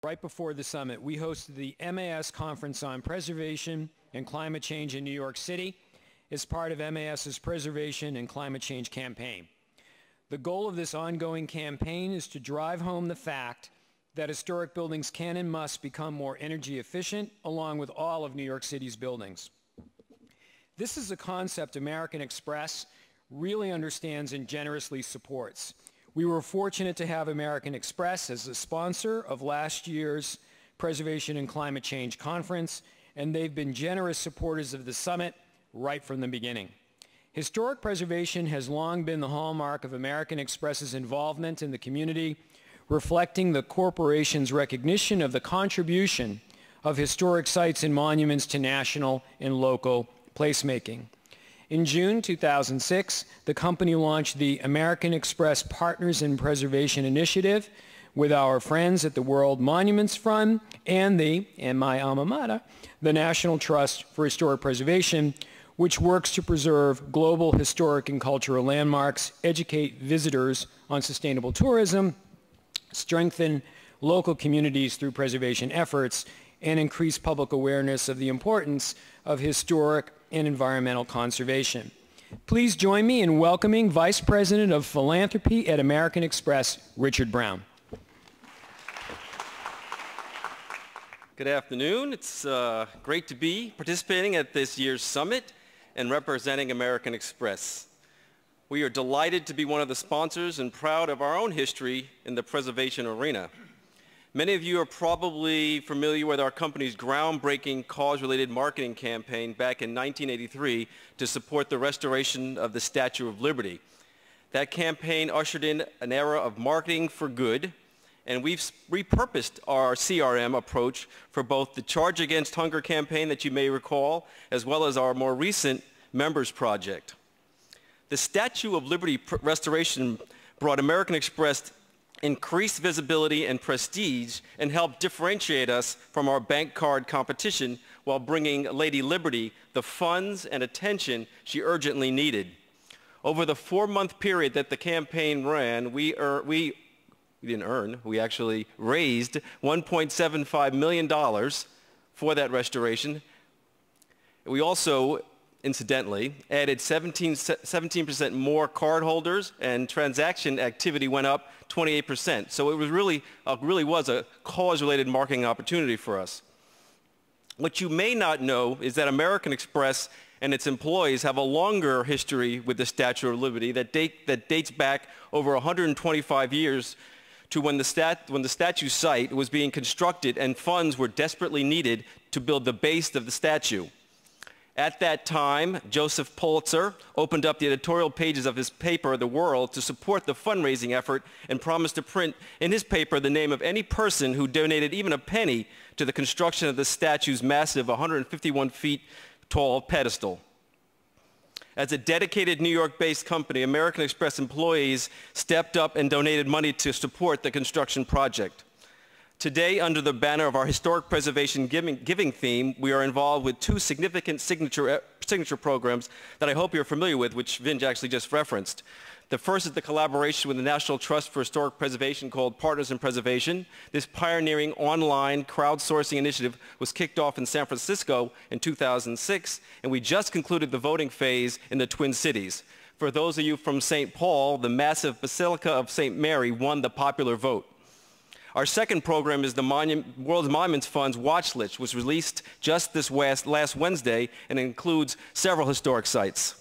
Right before the summit, we hosted the MAS Conference on Preservation and Climate Change in New York City as part of MAS's Preservation and Climate Change campaign. The goal of this ongoing campaign is to drive home the fact that historic buildings can and must become more energy efficient, along with all of New York City's buildings. This is a concept American Express really understands and generously supports. We were fortunate to have American Express as the sponsor of last year's Preservation and Climate Change Conference, and they've been generous supporters of the summit right from the beginning. Historic preservation has long been the hallmark of American Express's involvement in the community, reflecting the corporation's recognition of the contribution of historic sites and monuments to national and local placemaking. In June 2006, the company launched the American Express Partners in Preservation Initiative with our friends at the World Monuments Fund and my alma mater, the National Trust for Historic Preservation, which works to preserve global historic and cultural landmarks, educate visitors on sustainable tourism, strengthen local communities through preservation efforts, and increase public awareness of the importance of historic and environmental conservation. Please join me in welcoming Vice President of Philanthropy at American Express, Richard Brown. Good afternoon. It's great to be participating at this year's summit and representing American Express. We are delighted to be one of the sponsors and proud of our own history in the preservation arena. Many of you are probably familiar with our company's groundbreaking cause-related marketing campaign back in 1983 to support the restoration of the Statue of Liberty. That campaign ushered in an era of marketing for good, and we've repurposed our CRM approach for both the Charge Against Hunger campaign that you may recall, as well as our more recent Members Project. The Statue of Liberty restoration brought American Express increased visibility and prestige and helped differentiate us from our bank card competition while bringing Lady Liberty the funds and attention she urgently needed. Over the 4-month period that the campaign ran, we actually raised $1.75 million for that restoration. We also, incidentally, added 17% more cardholders, and transaction activity went up 28%. So it was really was a cause-related marketing opportunity for us. What you may not know is that American Express and its employees have a longer history with the Statue of Liberty that dates back over 125 years to when the statue site was being constructed and funds were desperately needed to build the base of the statue. At that time, Joseph Pulitzer opened up the editorial pages of his paper, The World, to support the fundraising effort and promised to print in his paper the name of any person who donated even a penny to the construction of the statue's massive 151 feet tall pedestal. As a dedicated New York-based company, American Express employees stepped up and donated money to support the construction project. Today, under the banner of our historic preservation giving theme, we are involved with 2 significant signature programs that I hope you're familiar with, which Vinj actually just referenced. The first is the collaboration with the National Trust for Historic Preservation called Partisan Preservation. This pioneering online crowdsourcing initiative was kicked off in San Francisco in 2006, and we just concluded the voting phase in the Twin Cities. For those of you from St. Paul, the massive Basilica of St. Mary won the popular vote. Our second program is the World Monuments Fund's Watch List, which was released just this last Wednesday and includes several historic sites.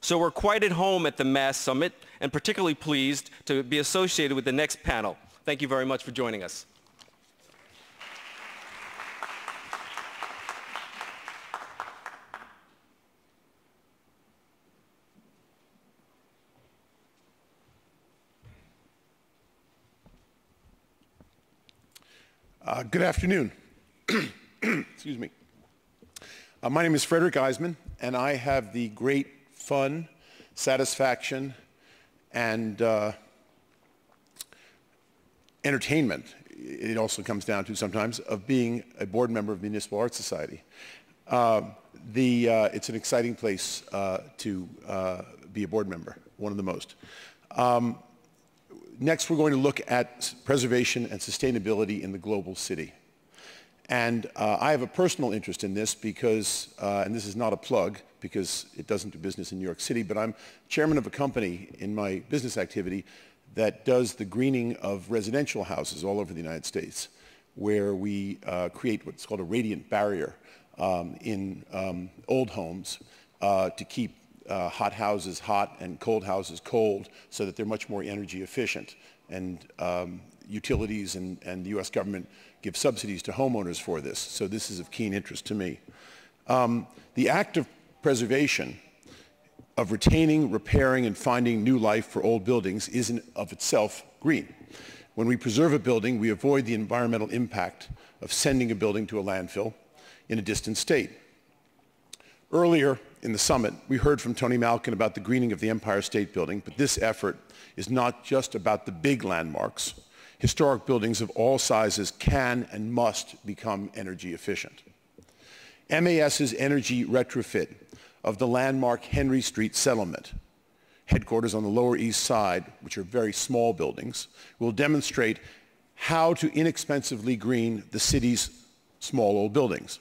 So we're quite at home at the MAS Summit and particularly pleased to be associated with the next panel. Thank you very much for joining us. Good afternoon. Excuse me. My name is Frederick Eisman, and I have the great fun, satisfaction, and entertainment, it also comes down to sometimes, of being a board member of the Municipal Art Society. It's an exciting place to be a board member, one of the most. Next, we're going to look at preservation and sustainability in the global city. And I have a personal interest in this because, and this is not a plug because it doesn't do business in New York City, but I'm chairman of a company in my business activity that does the greening of residential houses all over the United States, where we create what's called a radiant barrier in old homes to keep hot houses hot and cold houses cold so that they're much more energy efficient. And utilities and the U.S. government give subsidies to homeowners for this, so this is of keen interest to me. The act of preservation, of retaining, repairing, and finding new life for old buildings is in of itself green. When we preserve a building, we avoid the environmental impact of sending a building to a landfill in a distant state. Earlier in the summit, we heard from Tony Malkin about the greening of the Empire State Building, but this effort is not just about the big landmarks. Historic buildings of all sizes can and must become energy efficient. MAS's energy retrofit of the landmark Henry Street settlement, headquarters on the Lower East Side, which are very small buildings, will demonstrate how to inexpensively green the city's small old buildings.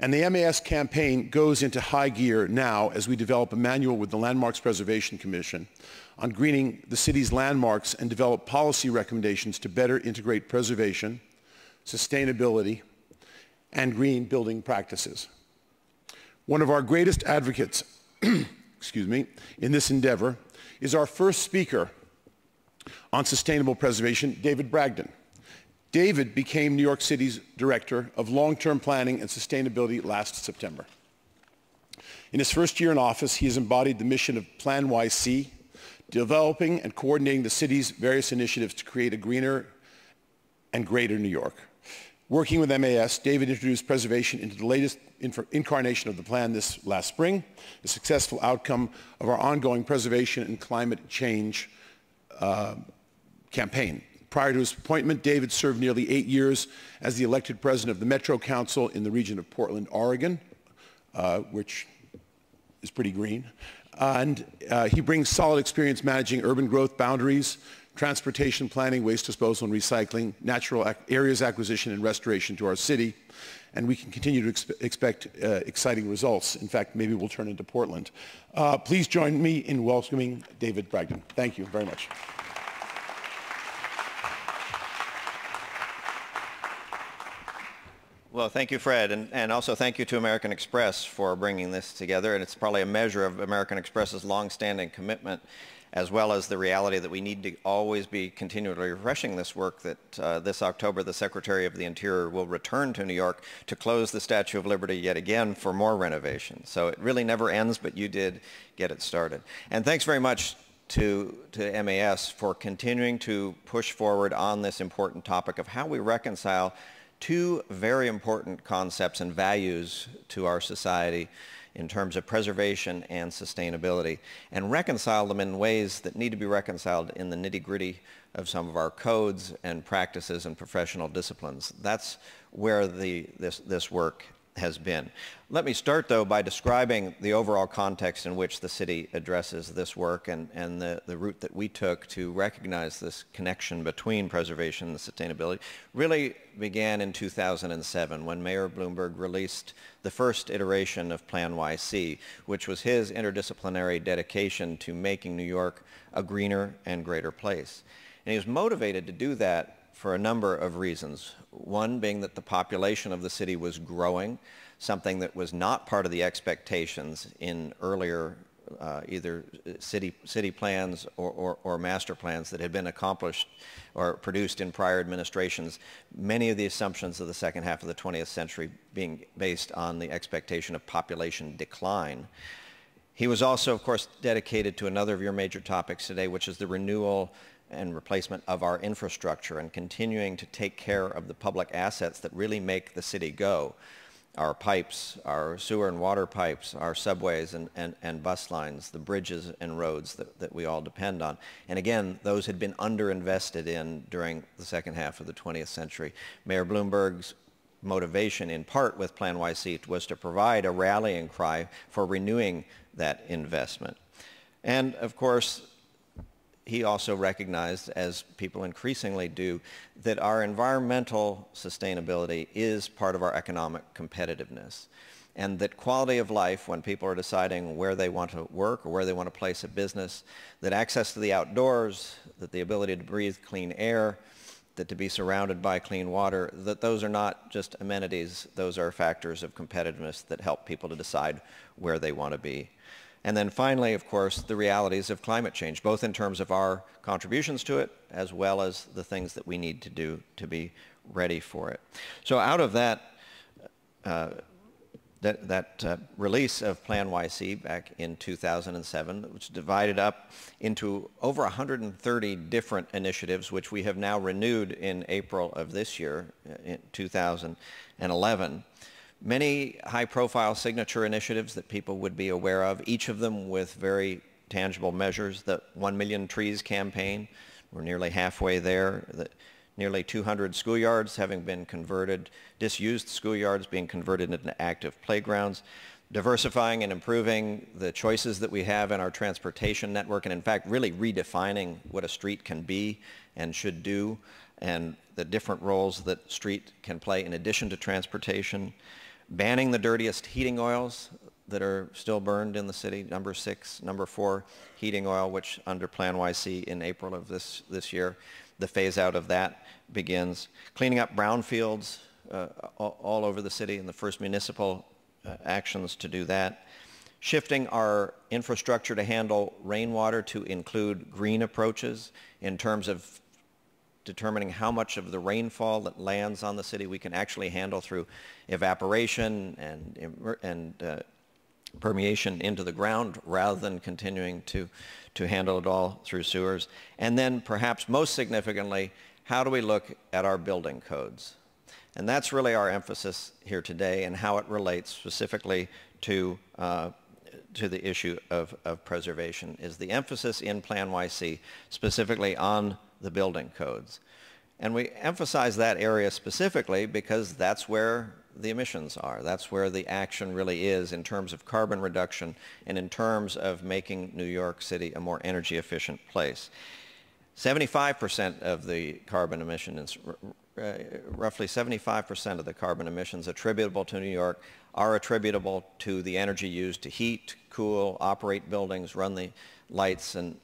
And the MAS campaign goes into high gear now as we develop a manual with the Landmarks Preservation Commission on greening the city's landmarks and develop policy recommendations to better integrate preservation, sustainability, and green building practices. One of our greatest advocates excuse me, in this endeavor is our first speaker on sustainable preservation, David Bragdon. David became New York City's Director of Long-Term Planning and Sustainability last September. In his first year in office, he has embodied the mission of PlaNYC, developing and coordinating the city's various initiatives to create a greener and greater New York. Working with MAS, David introduced preservation into the latest incarnation of the plan this last spring, a successful outcome of our ongoing preservation and climate change campaign. Prior to his appointment, David served nearly 8 years as the elected president of the Metro Council in the region of Portland, Oregon, which is pretty green. And he brings solid experience managing urban growth boundaries, transportation planning, waste disposal and recycling, natural areas acquisition and restoration to our city. And we can continue to expect exciting results. In fact, maybe we'll turn into Portland. Please join me in welcoming David Bragdon. Thank you very much. Well, thank you, Fred, and also thank you to American Express for bringing this together. And it's probably a measure of American Express's longstanding commitment, as well as the reality that we need to always be continually refreshing this work, that this October the Secretary of the Interior will return to New York to close the Statue of Liberty yet again for more renovation. So it really never ends, but you did get it started. And thanks very much to MAS for continuing to push forward on this important topic of how we reconcile two very important concepts and values to our society in terms of preservation and sustainability, and reconcile them in ways that need to be reconciled in the nitty-gritty of some of our codes and practices and professional disciplines. That's where this work has been. Let me start, though, by describing the overall context in which the city addresses this work and the route that we took to recognize this connection between preservation and sustainability really began in 2007 when Mayor Bloomberg released the first iteration of PlaNYC, which was his interdisciplinary dedication to making New York a greener and greater place. And he was motivated to do that for a number of reasons. One being that the population of the city was growing, something that was not part of the expectations in earlier either city plans or master plans that had been accomplished or produced in prior administrations, many of the assumptions of the second half of the 20th century being based on the expectation of population decline. He was also, of course, dedicated to another of your major topics today, which is the renewal and replacement of our infrastructure and continuing to take care of the public assets that really make the city go. Our pipes, our sewer and water pipes, our subways and bus lines, the bridges and roads that we all depend on. And again, those had been underinvested in during the second half of the 20th century. Mayor Bloomberg's motivation, in part with PlaNYC, was to provide a rallying cry for renewing that investment. And of course, he also recognized, as people increasingly do, that our environmental sustainability is part of our economic competitiveness. And that quality of life, when people are deciding where they want to work or where they want to place a business, that access to the outdoors, that the ability to breathe clean air, that to be surrounded by clean water, that those are not just amenities, those are factors of competitiveness that help people to decide where they want to be. And then finally, of course, the realities of climate change, both in terms of our contributions to it, as well as the things that we need to do to be ready for it. So out of that, release of PlaNYC back in 2007, which divided up into over 130 different initiatives, which we have now renewed in April of this year, in 2011. Many high-profile signature initiatives that people would be aware of, each of them with very tangible measures. The 1 Million Trees campaign, we're nearly halfway there. Nearly 200 schoolyards having been converted, disused schoolyards being converted into active playgrounds, diversifying and improving the choices that we have in our transportation network, and in fact really redefining what a street can be and should do, and the different roles that street can play in addition to transportation, banning the dirtiest heating oils that are still burned in the city, number 6, number 4 heating oil, which under PlaNYC in April of this year, the phase out of that begins. Cleaning up brownfields all over the city, and the first municipal actions to do that. Shifting our infrastructure to handle rainwater to include green approaches in terms of determining how much of the rainfall that lands on the city we can actually handle through evaporation and permeation into the ground rather than continuing to handle it all through sewers. And then perhaps most significantly, how do we look at our building codes? And that's really our emphasis here today, and how it relates specifically to the issue of preservation is the emphasis in PlaNYC specifically on the building codes. And we emphasize that area specifically because that's where the emissions are. That's where the action really is in terms of carbon reduction and in terms of making New York City a more energy efficient place. 75% of the carbon emissions, roughly 75% of the carbon emissions attributable to New York are attributable to the energy used to heat, cool, operate buildings, run the lights and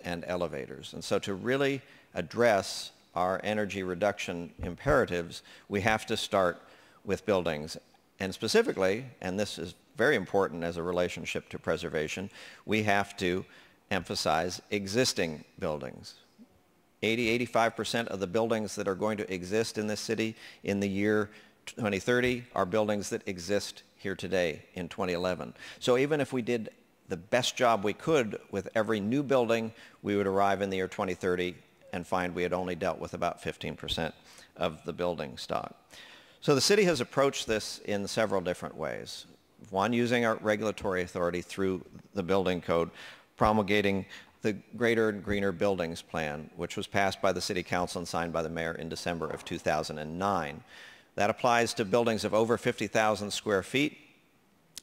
elevators. And so to really address our energy reduction imperatives, we have to start with buildings. And specifically, and this is very important as a relationship to preservation, we have to emphasize existing buildings. 85% of the buildings that are going to exist in this city in the year 2030 are buildings that exist here today in 2011. So even if we did the best job we could with every new building, we would arrive in the year 2030 and find we had only dealt with about 15% of the building stock. So the city has approached this in several different ways. One, using our regulatory authority through the building code, promulgating the Greater and Greener Buildings Plan, which was passed by the City Council and signed by the Mayor in December of 2009. That applies to buildings of over 50,000 square feet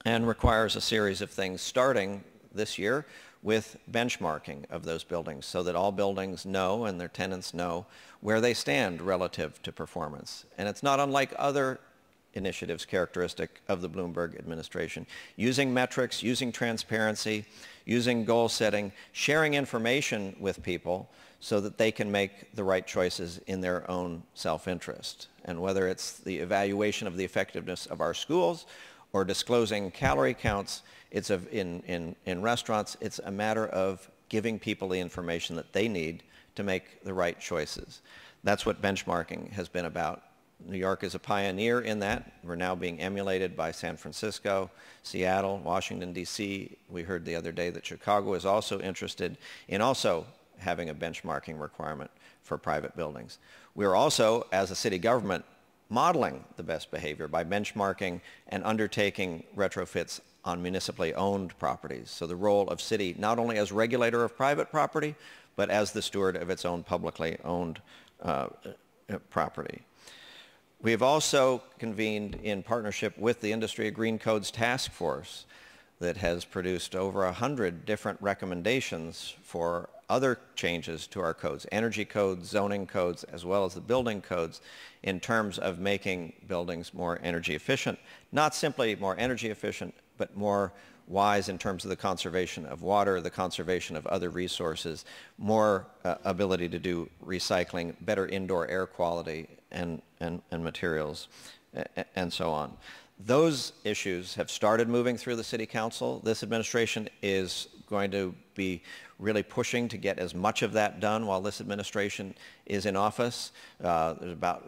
and requires a series of things starting this year with benchmarking of those buildings so that all buildings know and their tenants know where they stand relative to performance. And it's not unlike other initiatives characteristic of the Bloomberg administration. Using metrics, using transparency, using goal setting, sharing information with people so that they can make the right choices in their own self-interest. And whether it's the evaluation of the effectiveness of our schools or disclosing calorie counts, it's in restaurants, it's a matter of giving people the information that they need to make the right choices. That's what benchmarking has been about. New York is a pioneer in that. We're now being emulated by San Francisco, Seattle, Washington, D.C. We heard the other day that Chicago is also interested in also having a benchmarking requirement for private buildings. We're also, as a city government, modeling the best behavior by benchmarking and undertaking retrofits on municipally owned properties. So the role of city, not only as regulator of private property, but as the steward of its own publicly owned property. We have also convened in partnership with the Industry of Green Codes Task Force that has produced over 100 different recommendations for other changes to our codes, energy codes, zoning codes, as well as the building codes, in terms of making buildings more energy efficient. Not simply more energy efficient, but more wise in terms of the conservation of water, the conservation of other resources, more ability to do recycling, better indoor air quality and materials, and so on. Those issues have started moving through the City Council. This administration is going to be really pushing to get as much of that done while this administration is in office. There's about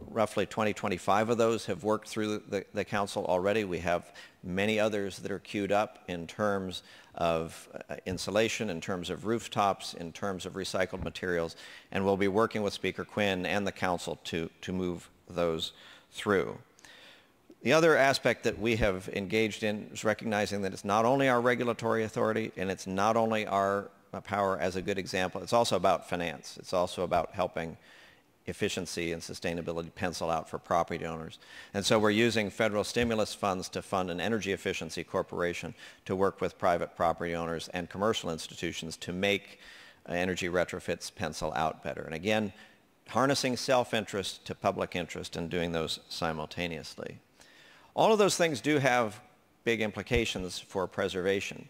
roughly 25 of those have worked through the council already. We have many others that are queued up in terms of insulation, in terms of rooftops, in terms of recycled materials, and we'll be working with Speaker Quinn and the council to move those through. The other aspect that we have engaged in is recognizing that it's not only our regulatory authority and it's not only our power as a good example, it's also about finance. It's also about helping efficiency and sustainability pencil out for property owners. And so we're using federal stimulus funds to fund an energy efficiency corporation to work with private property owners and commercial institutions to make energy retrofits pencil out better. And again, harnessing self-interest to public interest and doing those simultaneously. All of those things do have big implications for preservation.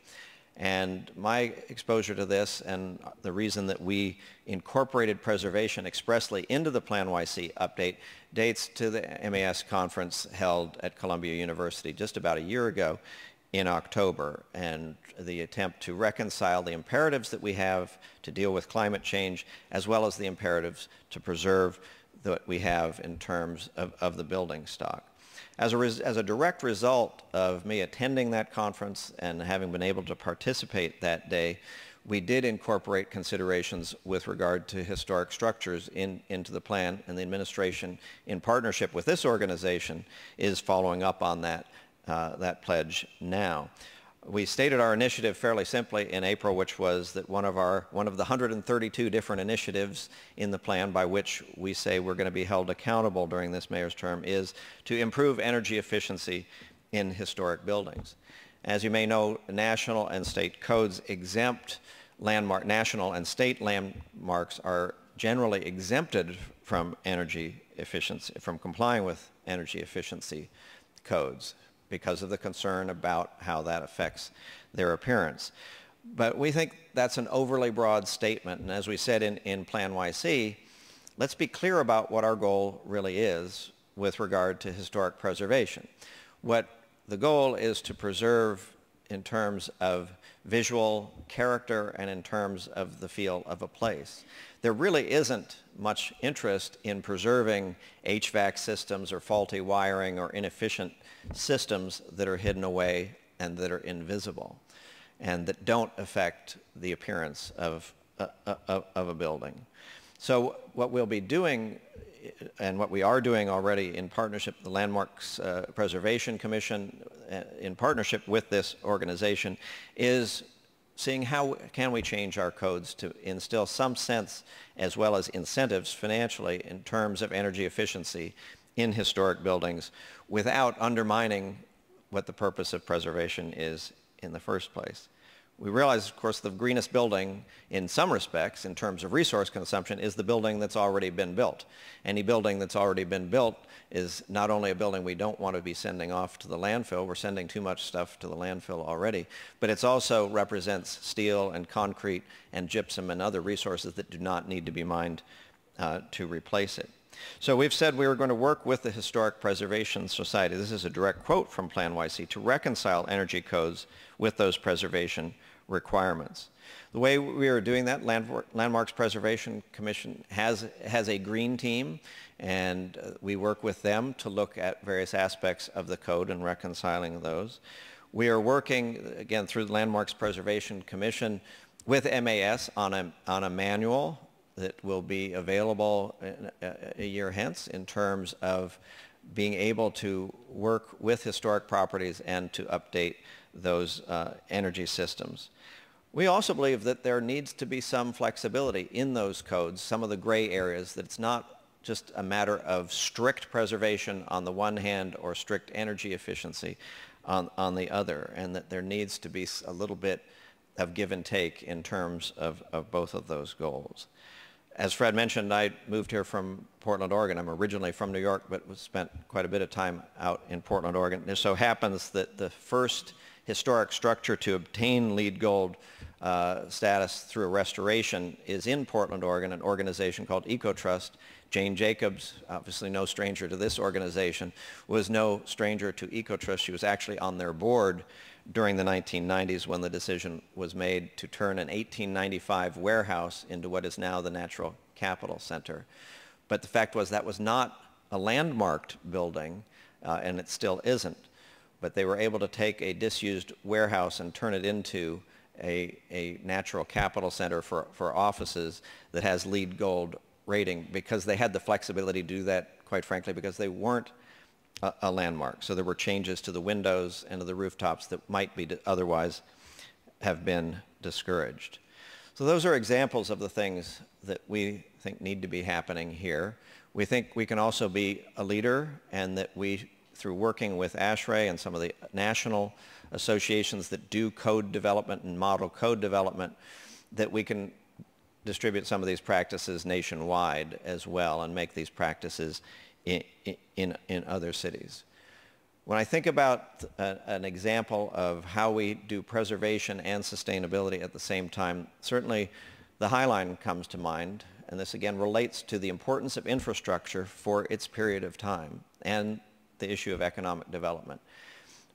And my exposure to this and the reason that we incorporated preservation expressly into the PlaNYC update dates to the MAS conference held at Columbia University just about a year ago in October, and the attempt to reconcile the imperatives that we have to deal with climate change as well as the imperatives to preserve that we have in terms of the building stock. As a direct result of me attending that conference and having been able to participate that day, we did incorporate considerations with regard to historic structures into the plan, and the administration, in partnership with this organization, is following up on that pledge now. We stated our initiative fairly simply in April, which was that one of the 132 different initiatives in the plan by which we say we're going to be held accountable during this mayor's term is to improve energy efficiency in historic buildings. As you may know, national and state codes exempt national and state landmarks are generally exempted from energy efficiency, from complying with energy efficiency codes, because of the concern about how that affects their appearance. But we think that's an overly broad statement, and as we said in PlaNYC, let's be clear about what our goal really is with regard to historic preservation. What the goal is to preserve in terms of visual character and in terms of the feel of a place. There really isn't much interest in preserving HVAC systems or faulty wiring or inefficient systems that are hidden away and that are invisible and that don't affect the appearance of a building. So what we'll be doing, and what we are doing already in partnership with the Landmarks Preservation Commission, in partnership with this organization, is seeing how can we change our codes to instill some sense as well as incentives financially in terms of energy efficiency in historic buildings without undermining what the purpose of preservation is in the first place. We realize, of course, the greenest building in some respects in terms of resource consumption is the building that's already been built. Any building that's already been built is not only a building we don't want to be sending off to the landfill, we're sending too much stuff to the landfill already, but it also represents steel and concrete and gypsum and other resources that do not need to be mined to replace it. So we've said we were going to work with the Historic Preservation Society, this is a direct quote from PlaNYC, to reconcile energy codes with those preservation requirements. The way we are doing that, Landmarks Preservation Commission has a green team, and we work with them to look at various aspects of the code and reconciling those. We are working, again, through the Landmarks Preservation Commission with MAS on a manual that will be available a year hence in terms of being able to work with historic properties and to update those energy systems. We also believe that there needs to be some flexibility in those codes, some of the gray areas, that it's not just a matter of strict preservation on the one hand or strict energy efficiency on the other, and that there needs to be a little bit of give and take in terms of both of those goals. As Fred mentioned, I moved here from Portland, Oregon. I'm originally from New York, but spent quite a bit of time out in Portland, Oregon. It so happens that the first historic structure to obtain LEED Gold status through a restoration is in Portland, Oregon, an organization called EcoTrust. Jane Jacobs, obviously no stranger to this organization, was no stranger to EcoTrust. She was actually on their board during the 1990s when the decision was made to turn an 1895 warehouse into what is now the Natural Capital Center. But the fact was that was not a landmarked building, and it still isn't. But they were able to take a disused warehouse and turn it into a natural capital center for offices that has LEED Gold rating, because they had the flexibility to do that, quite frankly, because they weren't a landmark. So there were changes to the windows and to the rooftops that might be otherwise have been discouraged. So those are examples of the things that we think need to be happening here. We think we can also be a leader, and that we, through working with ASHRAE and some of the national associations that do code development and model code development, that we can distribute some of these practices nationwide as well and make these practices in other cities. When I think about an example of how we do preservation and sustainability at the same time, certainly the High Line comes to mind, and this again relates to the importance of infrastructure for its period of time and the issue of economic development.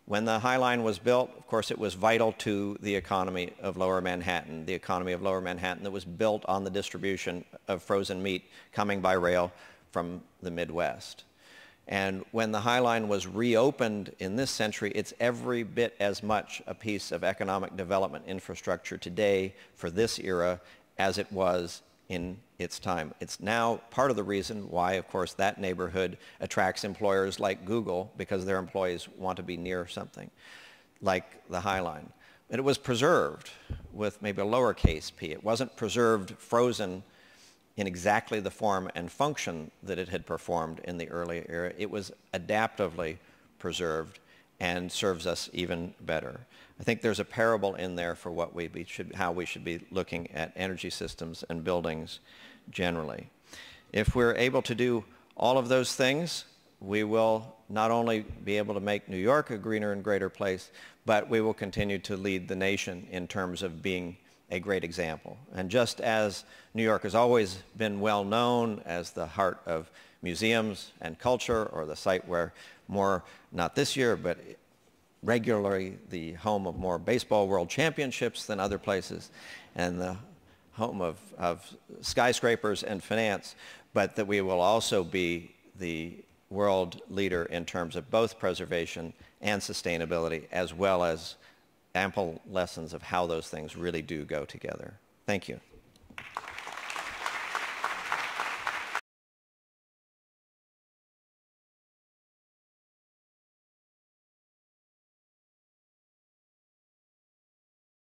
When the High Line was built, of course, it was vital to the economy of Lower Manhattan, the economy of Lower Manhattan that was built on the distribution of frozen meat coming by rail from the Midwest. And when the High Line was reopened in this century, it's every bit as much a piece of economic development infrastructure today for this era as it was in its time. It's now part of the reason why, of course, that neighborhood attracts employers like Google, because their employees want to be near something like the High Line. And it was preserved with maybe a lowercase p. It wasn't preserved frozen in exactly the form and function that it had performed in the early era. It was adaptively preserved and serves us even better. I think there's a parable in there for what how we should be looking at energy systems and buildings generally. If we're able to do all of those things, we will not only be able to make New York a greener and greater place, but we will continue to lead the nation in terms of being a great example. And just as New York has always been well known as the heart of museums and culture, or the site where more, not this year, but regularly the home of more baseball world championships than other places, and the home of skyscrapers and finance, but that we will also be the world leader in terms of both preservation and sustainability, as well as ample lessons of how those things really do go together. Thank you.